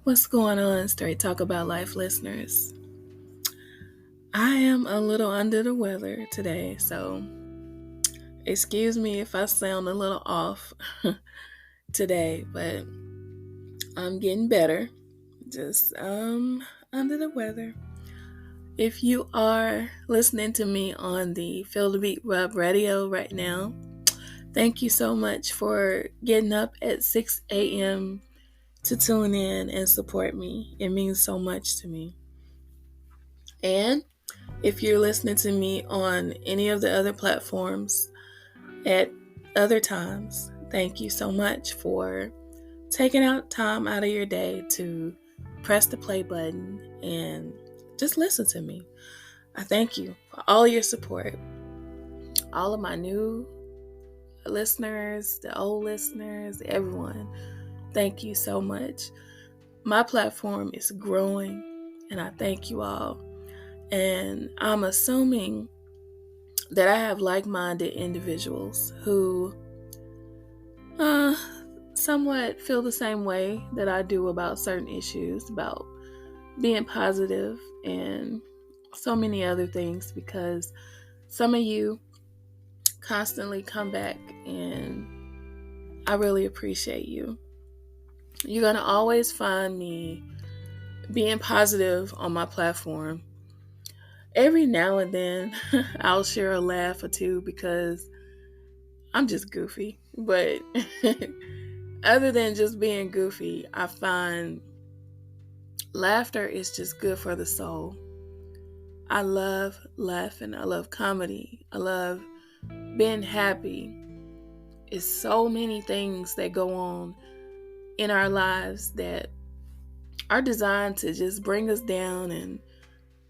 What's going on, Straight Talk About Life listeners? I am a little under the weather today, so excuse me if I sound a little off today, but I'm getting better. Just under the weather. If you are listening to me on the Feel the Beat Rub radio right now, thank you so much for getting up at 6 a.m. to tune in and support me. It means so much to me. And if you're listening to me on any of the other platforms at other times, thank you so much for taking out time out of your day to press the play button and just listen to me. I thank you for all your support. All of my new listeners, the old listeners, everyone, thank you so much. My platform is growing and I thank you all. And I'm assuming that I have like-minded individuals who somewhat feel the same way that I do about certain issues, about being positive and so many other things, because some of you constantly come back and I really appreciate you. You're going to always find me being positive on my platform. Every now and then I'll share a laugh or two because I'm just goofy. But other than just being goofy, I find laughter is just good for the soul. I love laughing. I love comedy. I love being happy. It's so many things that go on in our lives that are designed to just bring us down and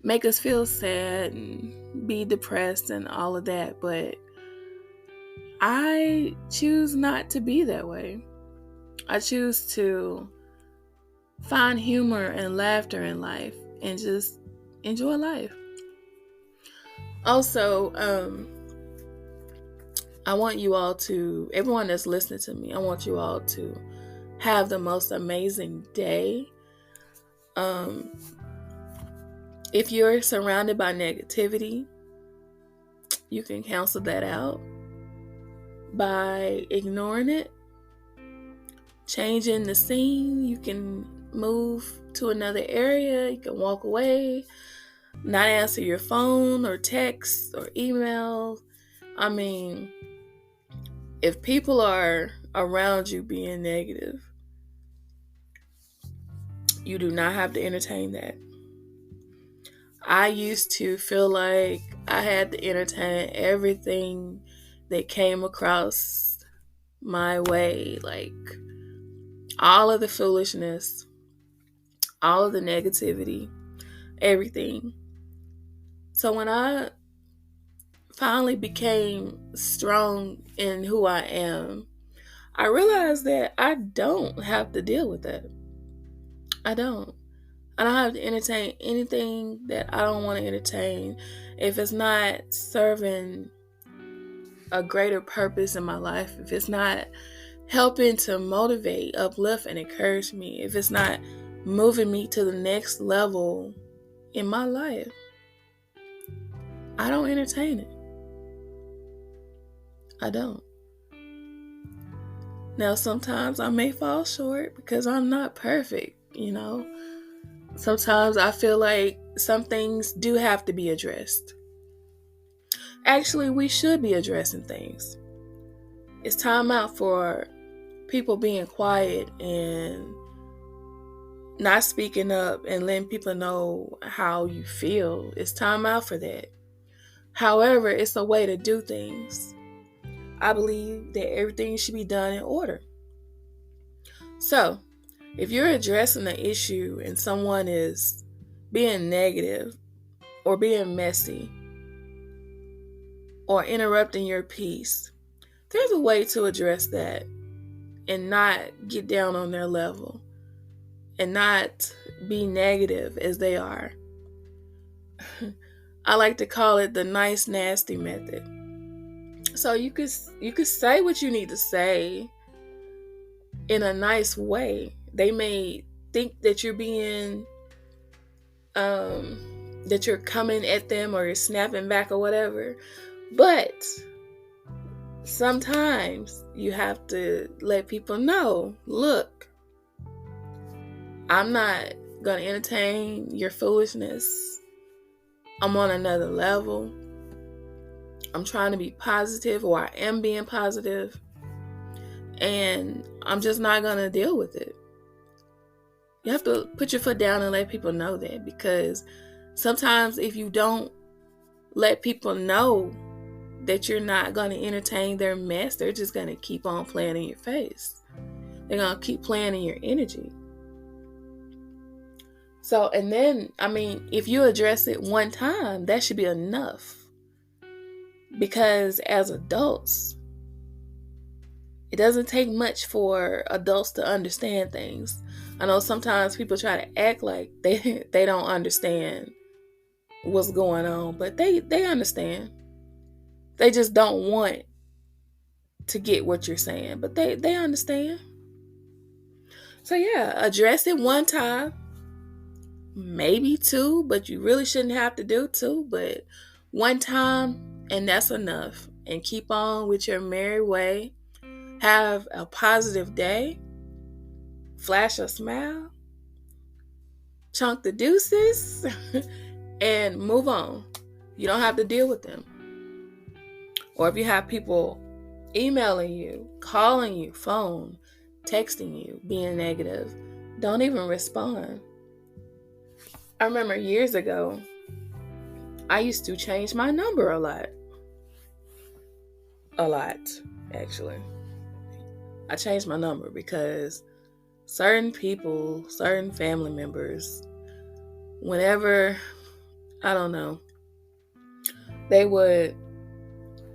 make us feel sad and be depressed and all of that. But I choose not to be that way. I choose to find humor and laughter in life and just enjoy life. Also, I want you all to, everyone that's listening to me, I want you all to have the most amazing day. If you're surrounded by negativity, you can cancel that out by ignoring it, changing the scene. You can move to another area. You can walk away, not answer your phone or text or email. I mean, if people are around you being negative, you do not have to entertain that. I used to feel like I had to entertain everything that came across my way, like all of the foolishness, all of the negativity, everything. So when I finally became strong in who I am, I realized that I don't have to deal with that. I don't have to entertain anything that I don't want to entertain if it's not serving a greater purpose in my life, if it's not helping to motivate, uplift, and encourage me, if it's not moving me to the next level in my life, I don't entertain it. I don't. Now, sometimes I may fall short because I'm not perfect, Sometimes I feel like some things do have to be addressed. Actually, we should be addressing things. It's time out for people being quiet and not speaking up and letting people know how you feel. It's time out for that. However, it's a way to do things. I believe that everything should be done in order. So, if you're addressing an issue and someone is being negative or being messy or interrupting your peace, there's a way to address that and not get down on their level and not be negative as they are. I like to call it the nice, nasty method. So you could say what you need to say in a nice way. They may think that you're being, that you're coming at them or you're snapping back or whatever. But sometimes you have to let people know, look, I'm not going to entertain your foolishness. I'm on another level. I'm trying to be positive, or I am being positive, and I'm just not going to deal with it. You have to put your foot down and let people know that, because sometimes if you don't let people know that you're not going to entertain their mess, they're just going to keep on playing in your face. They're going to keep playing in your energy. So, and then, if you address it one time, that should be enough. Because as adults, it doesn't take much for adults to understand things. I know sometimes people try to act like they don't understand what's going on, but they understand. They just don't want to get what you're saying, but they understand. So yeah, address it one time, maybe two, but you really shouldn't have to do two, but one time, and that's enough. And keep on with your merry way. Have a positive day. Flash a smile. Chunk the deuces. And move on. You don't have to deal with them. Or if you have people emailing you, calling you, phone, texting you, being negative, don't even respond. I remember years ago, I used to change my number a lot. A lot, actually. I changed my number because certain people, certain family members, whenever, I don't know, they would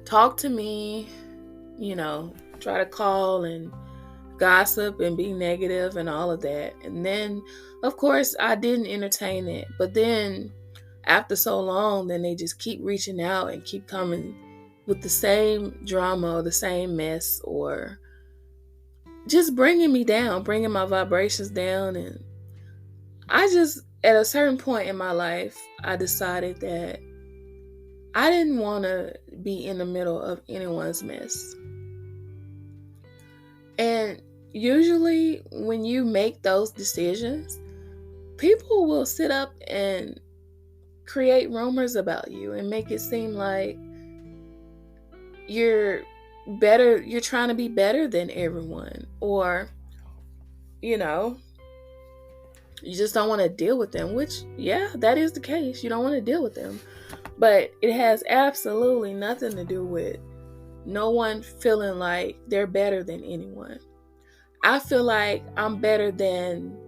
talk to me, try to call and gossip and be negative and all of that. And then, of course, I didn't entertain it. But then after so long, then they just keep reaching out and keep coming with the same drama or the same mess, or just bringing me down, bringing my vibrations down. And I just, at a certain point in my life, I decided that I didn't want to be in the middle of anyone's mess. And usually when you make those decisions, people will sit up and create rumors about you and make it seem like you're trying to be better than everyone, or you just don't want to deal with them, which, yeah, that is the case. You don't want to deal with them, but it has absolutely nothing to do with no one feeling like they're better than anyone. I feel like I'm better than,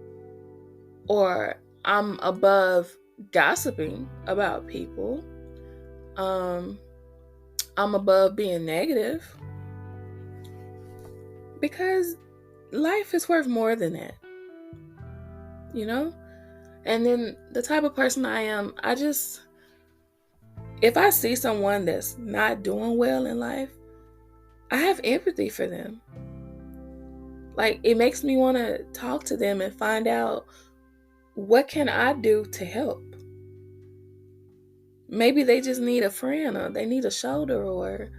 or I'm above gossiping about people. I'm above being negative, because life is worth more than that, And then the type of person I am, if I see someone that's not doing well in life, I have empathy for them. Like, it makes me want to talk to them and find out, what can I do to help? Maybe they just need a friend, or they need a shoulder, or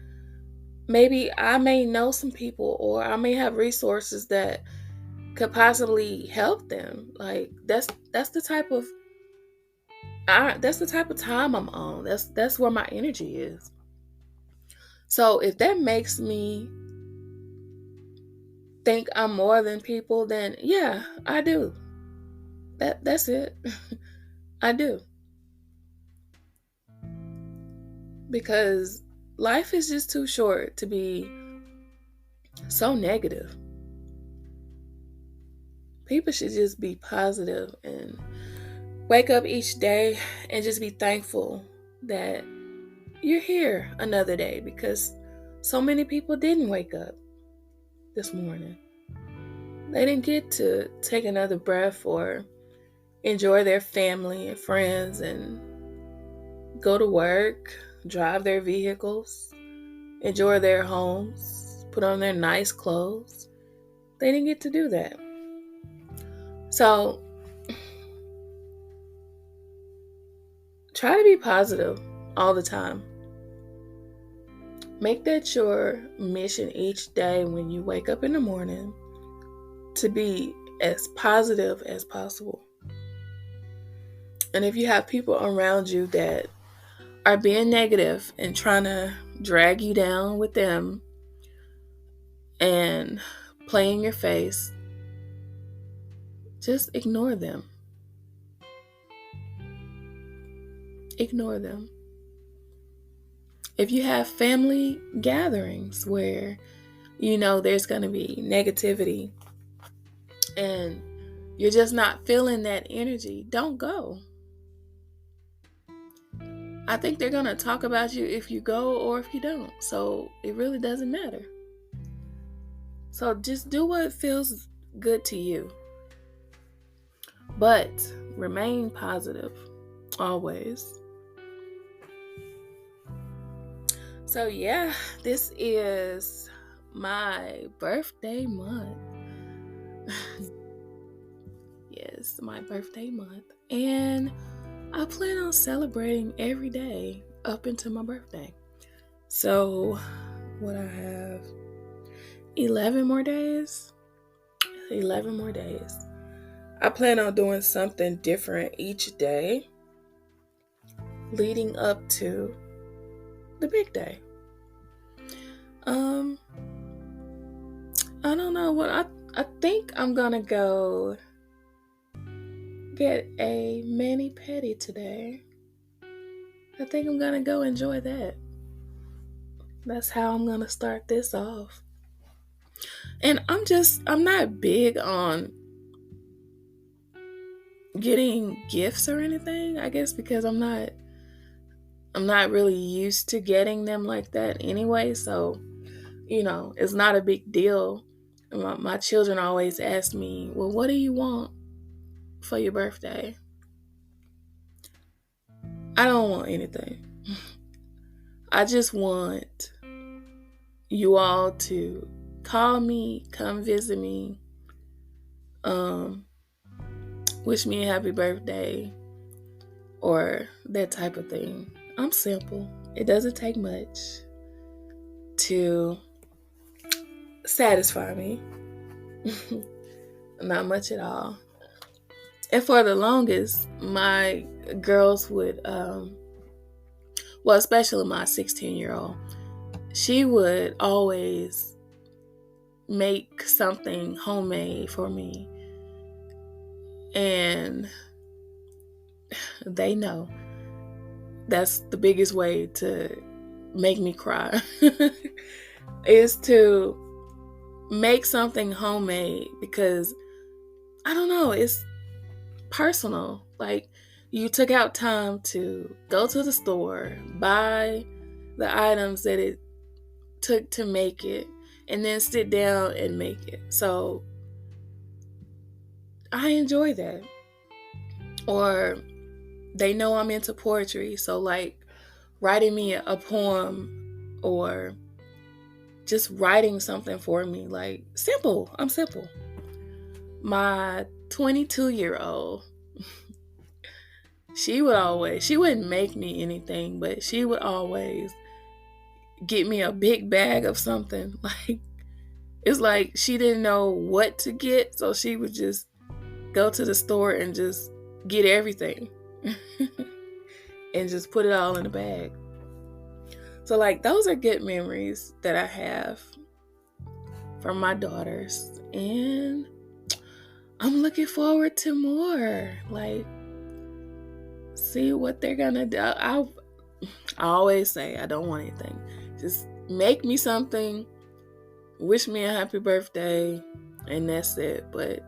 maybe I may know some people, or I may have resources that could possibly help them. Like, that's the type of time I'm on. That's where my energy is. So if that makes me think I'm more than people, then yeah, I do. That's it. I do. Because life is just too short to be so negative. People should just be positive and wake up each day and just be thankful that you're here another day, because so many people didn't wake up this morning. They didn't get to take another breath or enjoy their family and friends and go to work, drive their vehicles, enjoy their homes, put on their nice clothes. They didn't get to do that. So try to be positive all the time. Make that your mission each day when you wake up in the morning to be as positive as possible. And if you have people around you that are being negative and trying to drag you down with them and play in your face, just ignore them. Ignore them. If you have family gatherings where you know there's going to be negativity and you're just not feeling that energy, don't go. I think they're going to talk about you if you go or if you don't. So it really doesn't matter. So just do what feels good to you. But remain positive always. So yeah, this is my birthday month. Yes, my birthday month. And I plan on celebrating every day up until my birthday. So what I have 11 more days. 11 more days. I plan on doing something different each day leading up to the big day. I don't know what I think I'm gonna go get a mani-pedi today. I think I'm gonna go enjoy that. That's how I'm gonna start this off. And I'm not big on getting gifts or anything, I guess because I'm not really used to getting them like that anyway, so it's not a big deal. My children always ask me, well, what do you want for your birthday? I don't want anything. I just want you all to call me, come visit me, wish me a happy birthday, or that type of thing. I'm simple. It doesn't take much to satisfy me. Not much at all. And for the longest, my girls would, especially my 16-year-old, she would always make something homemade for me. And they know that's the biggest way to make me cry is to make something homemade, because I don't know, it's personal. Like, you took out time to go to the store, buy the items that it took to make it, and then sit down and make it. So I enjoy that. Or they know I'm into poetry, so like writing me a poem or just writing something for me, like simple. I'm simple. My 22-year-old, she wouldn't make me anything, but she would always get me a big bag of something. Like, it's like she didn't know what to get, so she would just go to the store and just get everything and just put it all in a bag. So like, those are good memories that I have from my daughters, and I'm looking forward to more. Like, see what they're gonna do. I always say I don't want anything. Just make me something, wish me a happy birthday, and that's it. But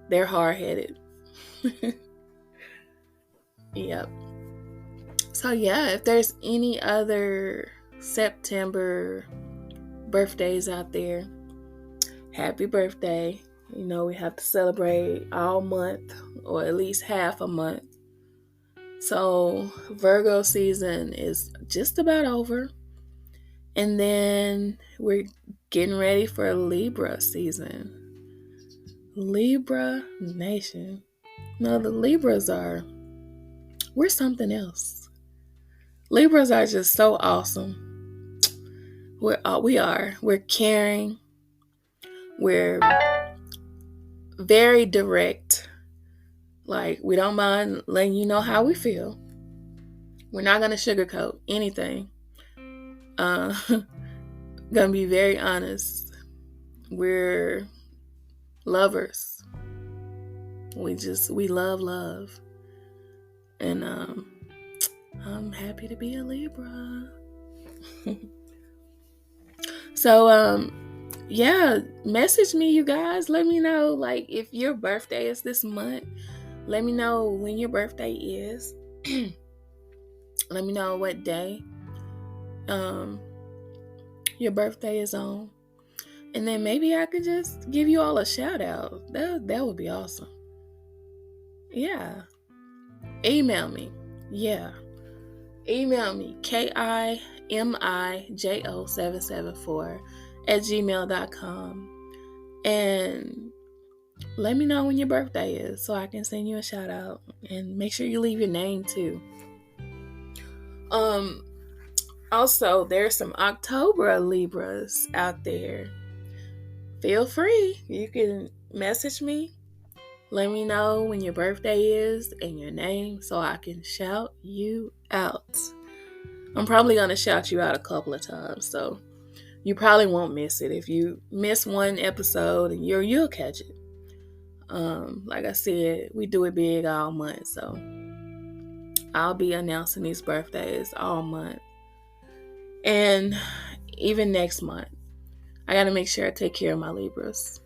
they're hard-headed. Yep. So yeah, if there's any other September birthdays out there, happy birthday. We have to celebrate all month, or at least half a month. So Virgo season is just about over. And then we're getting ready for Libra season. Libra Nation. No, the Libras we're something else. Libras are just so awesome. We're caring. We're very direct. Like, we don't mind letting you know how we feel. We're not going to sugarcoat anything. Gonna be very honest. We're lovers. We love. And I'm happy to be a Libra. So yeah, message me, you guys. Let me know, like, if your birthday is this month. Let me know when your birthday is. Let me know what day your birthday is on. And then maybe I could just give you all a shout out. That would be awesome. Yeah. Email me. Yeah. Email me, KIMIJO774@gmail.com. And let me know when your birthday is so I can send you a shout out. And make sure you leave your name too. Also, there's some October Libras out there. Feel free. You can message me. Let me know when your birthday is and your name so I can shout you out. I'm probably going to shout you out a couple of times, so you probably won't miss it. If you miss one episode, and you'll catch it. Like I said, we do it big all month, so I'll be announcing these birthdays all month. And even next month, I got to make sure I take care of my Libras.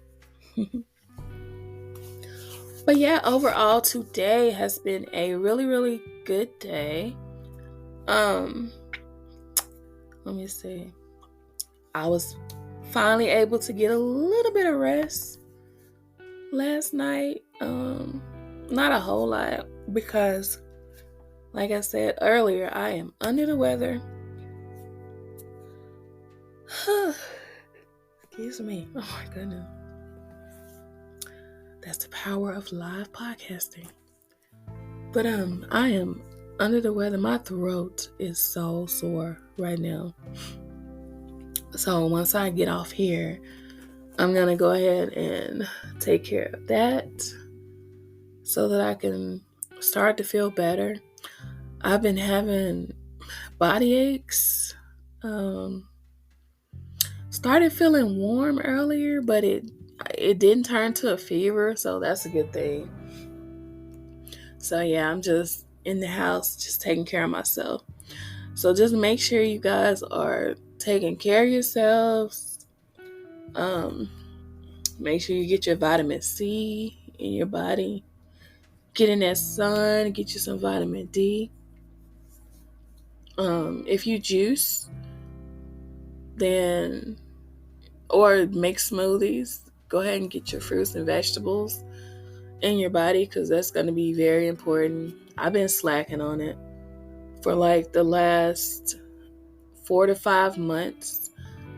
But yeah, overall, today has been a really, really good day. Let me see. I was finally able to get a little bit of rest last night. Not a whole lot, because, like I said earlier, I am under the weather. Excuse me. Oh my goodness. That's the power of live podcasting. But I am under the weather. My throat is so sore right now. So once I get off here, I'm going to go ahead and take care of that so that I can start to feel better. I've been having body aches. Started feeling warm earlier, but it didn't turn to a fever, so that's a good thing. So yeah, I'm just in the house, just taking care of myself. So just make sure you guys are taking care of yourselves. Make sure you get your vitamin C in your body. Get in that sun, get you some vitamin D. If you juice, then, or make smoothies, go ahead and get your fruits and vegetables in your body, because that's going to be very important. I've been slacking on it for like the last 4 to 5 months.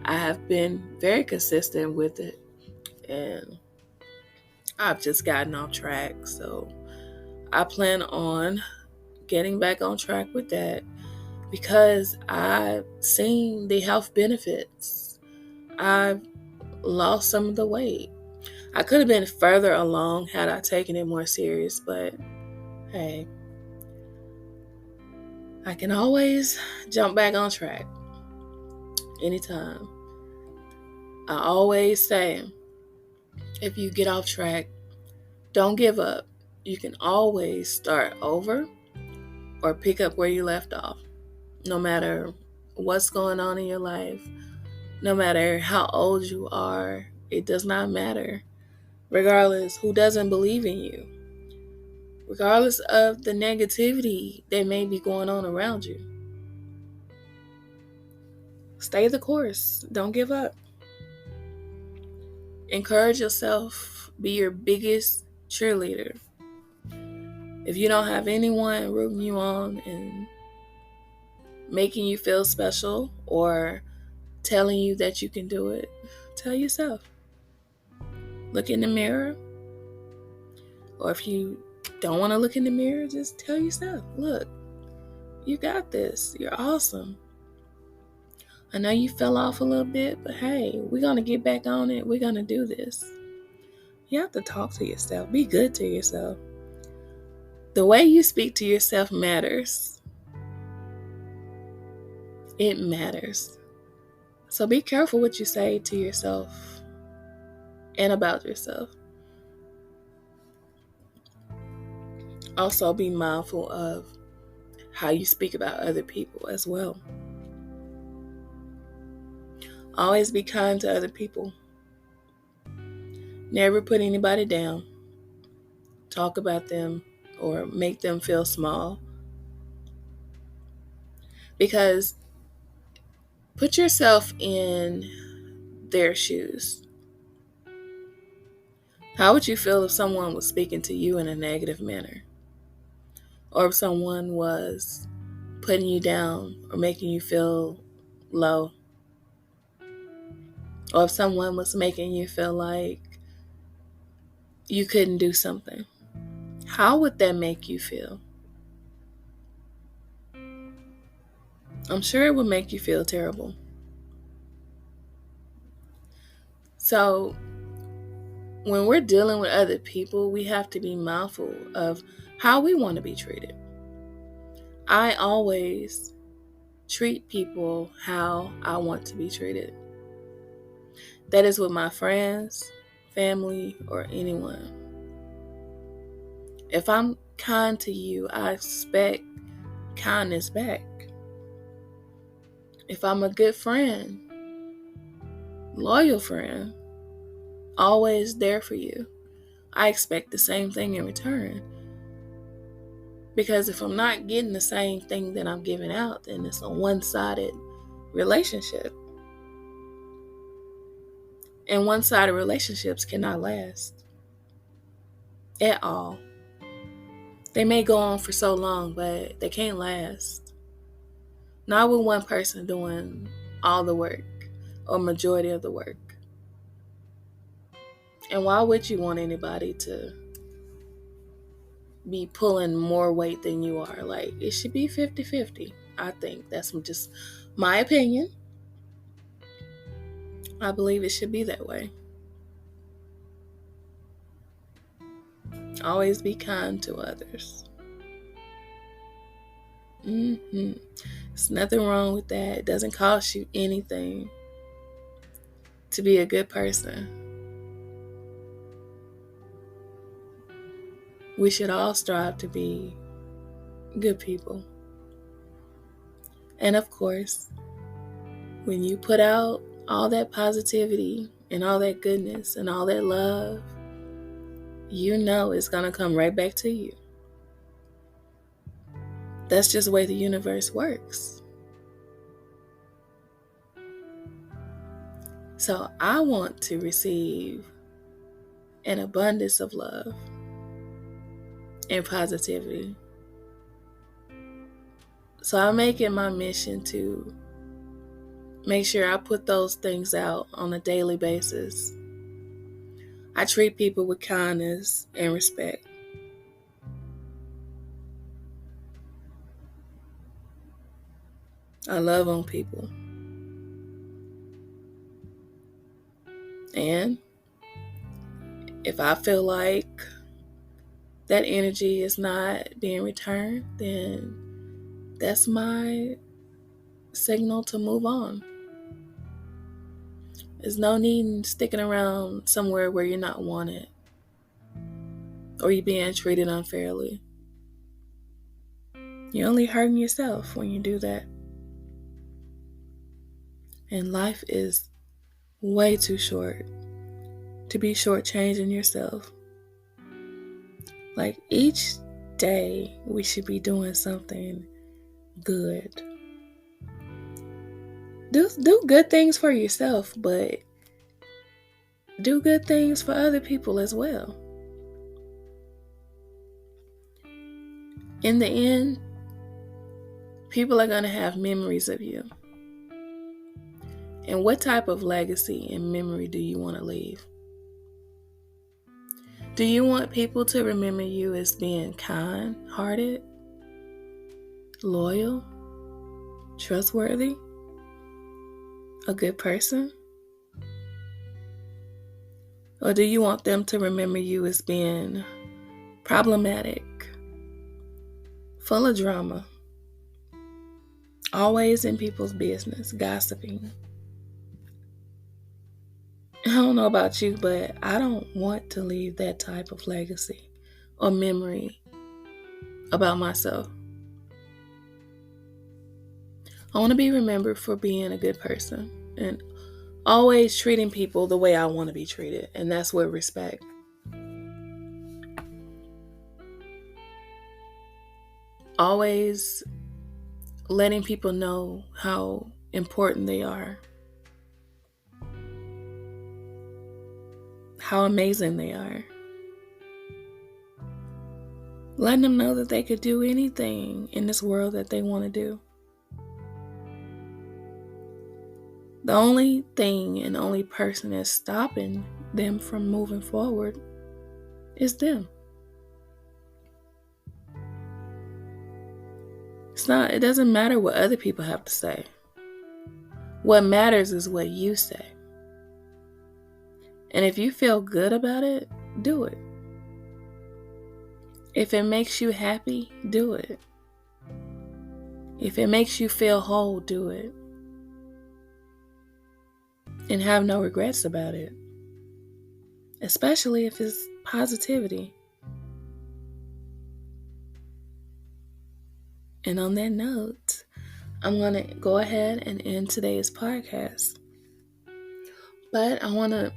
I have been very consistent with it, and I've just gotten off track. So I plan on getting back on track with that, because I've seen the health benefits. I've lost some of the weight. I could have been further along had I taken it more serious, but hey, I can always jump back on track anytime. I always say, if you get off track, don't give up. You can always start over or pick up where you left off. No matter what's going on in your life, no matter how old you are, it does not matter. Regardless who doesn't believe in you, regardless of the negativity that may be going on around you, stay the course. Don't give up. Encourage yourself. Be your biggest cheerleader. If you don't have anyone rooting you on and making you feel special or telling you that you can do it, tell yourself. Look in the mirror. Or if you don't want to look in the mirror, just tell yourself, look, You got this. You're awesome. I know you fell off a little bit, but hey, we're going to get back on it. We're going to do this. You have to talk to yourself. Be good to yourself. The way you speak to yourself matters. It matters. So be careful what you say to yourself and about yourself. Also be mindful of how you speak about other people as well. Always be kind to other people. Never put anybody down. Talk about them or make them feel small. Because put yourself in their shoes. How would you feel if someone was speaking to you in a negative manner? Or if someone was putting you down or making you feel low? Or if someone was making you feel like you couldn't do something? How would that make you feel? I'm sure it would make you feel terrible. So when we're dealing with other people, we have to be mindful of how we want to be treated. I always treat people how I want to be treated. That is with my friends, family, or anyone. If I'm kind to you, I expect kindness back. If I'm a good friend, loyal friend, always there for you, I expect the same thing in return. Because if I'm not getting the same thing that I'm giving out, then it's a one-sided relationship. And one-sided relationships cannot last at all. They may go on for so long, but they can't last. Not with one person doing all the work or majority of the work. And why would you want anybody to be pulling more weight than you are? Like, it should be 50-50. I think that's just my opinion. I believe it should be that way. Always be kind to others. There's nothing wrong with that. It doesn't cost you anything to be a good person. We should all strive to be good people. And of course, when you put out all that positivity and all that goodness and all that love, you know it's going to come right back to you. That's just the way the universe works. So I want to receive an abundance of love and positivity. So I make it my mission to make sure I put those things out on a daily basis. I treat people with kindness and respect. I love on people. And if I feel like that energy is not being returned, then that's my signal to move on. There's no need in sticking around somewhere where you're not wanted or you're being treated unfairly. You're only hurting yourself when you do that. And life is way too short to be shortchanging yourself. Like, each day we should be doing something good. Do good things for yourself, but do good things for other people as well. In the end, people are going to have memories of you. And what type of legacy and memory do you want to leave? Do you want people to remember you as being kind-hearted, loyal, trustworthy, a good person? Or do you want them to remember you as being problematic, full of drama, always in people's business, gossiping? I don't know about you, but I don't want to leave that type of legacy or memory about myself. I want to be remembered for being a good person and always treating people the way I want to be treated, and that's with respect. Always letting people know how important they are, how amazing they are. Letting them know that they could do anything in this world that they want to do. The only thing and only person that's stopping them from moving forward is them. It doesn't matter what other people have to say. What matters is what you say. And if you feel good about it, do it. If it makes you happy, do it. If it makes you feel whole, do it. And have no regrets about it. Especially if it's positivity. And on that note, I'm going to go ahead and end today's podcast. But I want to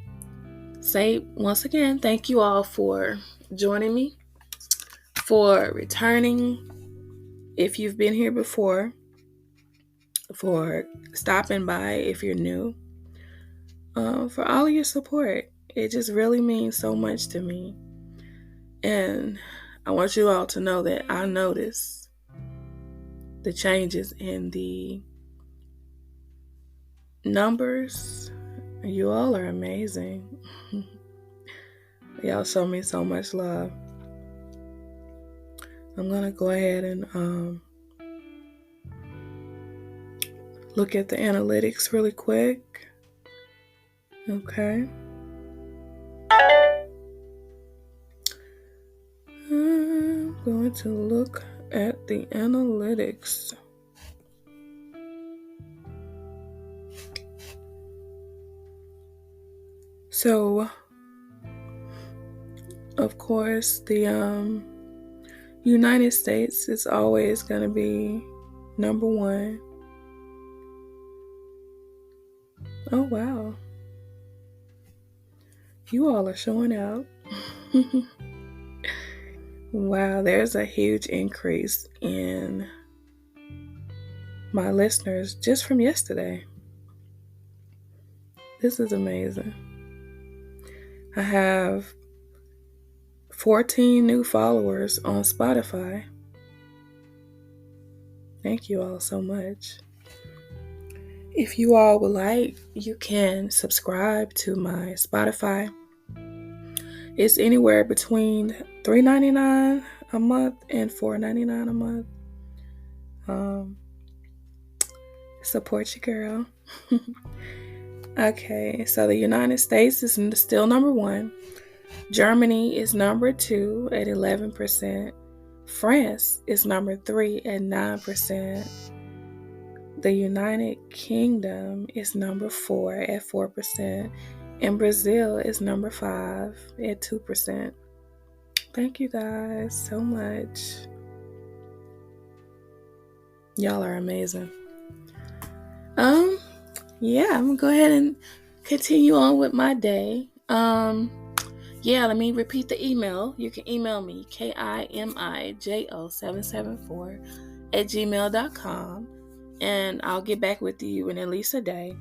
say once again, thank you all for joining me, for returning if you've been here before, for stopping by if you're new, for all of your support. It just really means so much to me. And I want you all to know that I notice the changes in the numbers. You all are amazing. Y'all show me so much love. I'm going to go ahead and look at the analytics really quick. Okay. I'm going to look at the analytics. So, of course, the United States is always going to be number one. Oh, wow. You all are showing out. Wow, there's a huge increase in my listeners just from yesterday. This is amazing. I have 14 new followers on Spotify. Thank you all so much. If you all would like, you can subscribe to my Spotify. It's anywhere between $3.99 a month and $4.99 a month. Support your girl. Okay, so the United States is still number one. Germany is number 2 at 11%. France is number 3 at 9%. The United Kingdom is number 4 at 4%. And Brazil is number 5 at 2%. Thank you guys so much. Y'all are amazing. Yeah, I'm gonna go ahead and continue on with my day. Let me repeat the email. You can email me, KIMIJO774@gmail.com, and I'll get back with you in at least a day.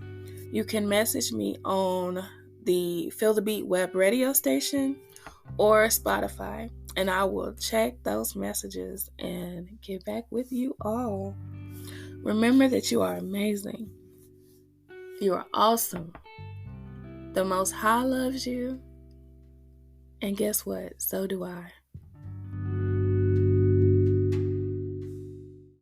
You can message me on the Feel the Beat web radio station or Spotify, and I will check those messages and get back with you all. Remember that you are amazing. You are awesome. The Most High loves you. And guess what? So do I.